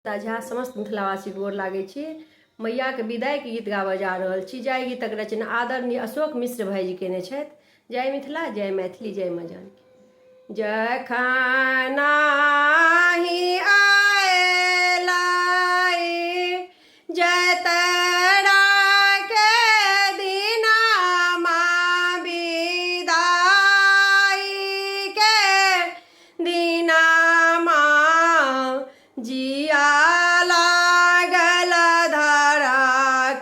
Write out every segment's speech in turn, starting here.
झा समस्त मिथिलावासी गोर लागै छी। मैया के विदाई के गीत गाबऽ जा रहल छी। जय गीतक रचना आदरणीय अशोक मिश्र भाईजी केने छथि। जय मिथिला, जय मैथिली, जय माँ जानकी। जखन आहि आएला जय तारा के दिनमा विदाई के दिनमा जिया लागल धरा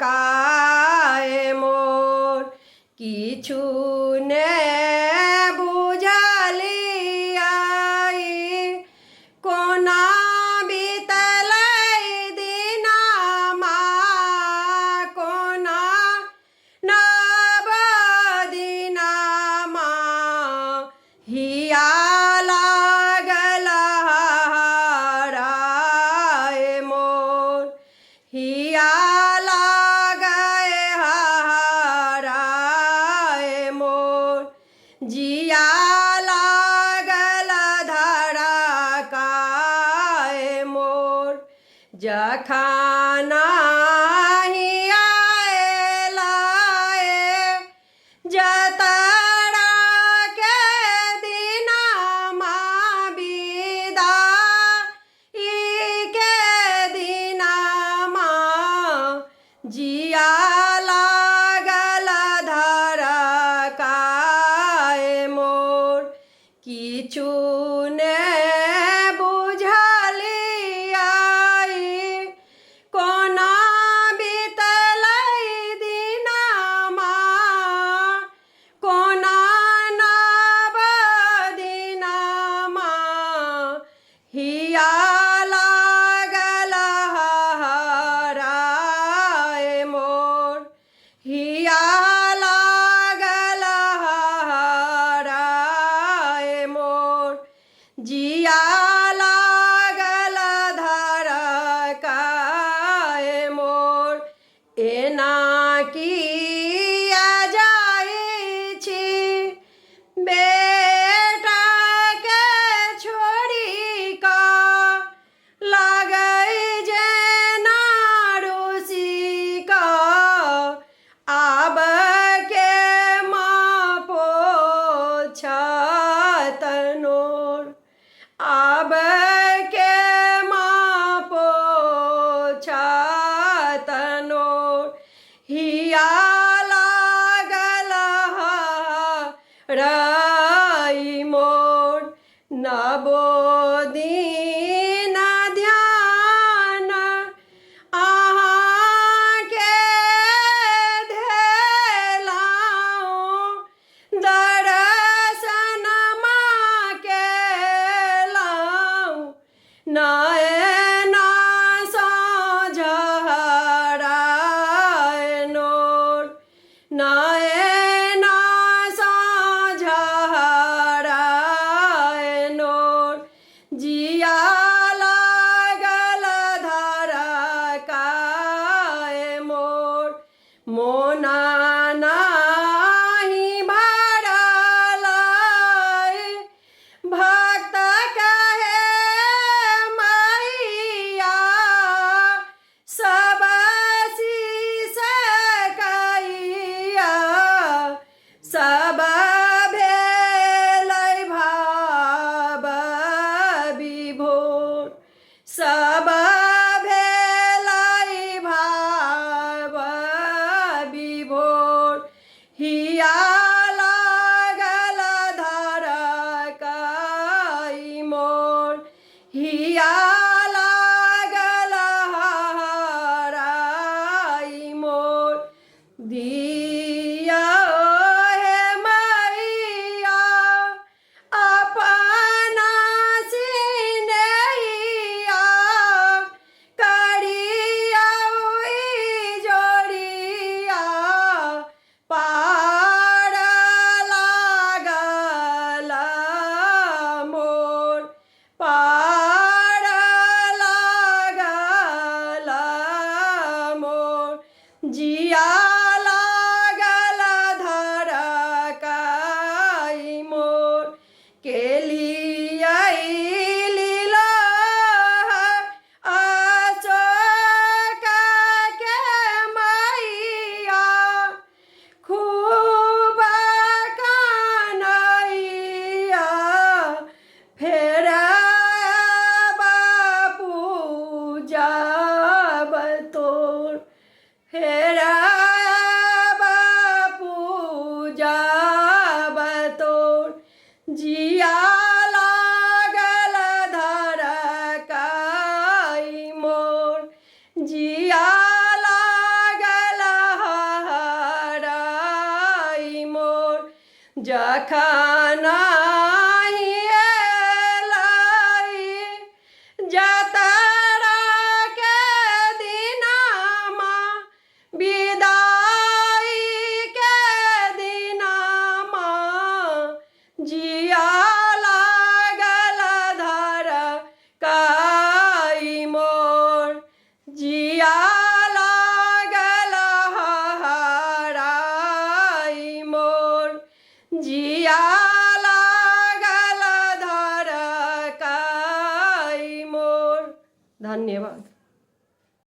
काए मोर किछु ने बुझलियै कोना बीतलै दिनमा कोना नव दिनमा हिया लागल हराए मोर हिया लागै हराए मोर जिया लागल धरा काए मोर जखन आहि आएला जतरा के दिनमा विदाई के दिनमा जिया लागल धरा काए मोर किछु ने बुझलियै कोना बीतलै दिनमा कोना नव दिनमा हिया लागल हराए मोर हिया लागल हराए मोर जिया लागल धरा काए मोर एना किया जाइ छी बेटा के छोड़ी कऽ लागै जेना रूसी कऽ आब के माँ पोछत नोर आब के माँ पोछत नोर हिया लागल हराई मोर नवो दिन ध्यान अहाँके धेलहुँ दर्शन माँ केलहुँ नयना सँ झराए नो जखन जतरा के दिनमा विदाई के दिनमा जिया लागल धर काई मोर जिया लागल हराई मोर जिया लागल धर काई मोर। धन्यवाद।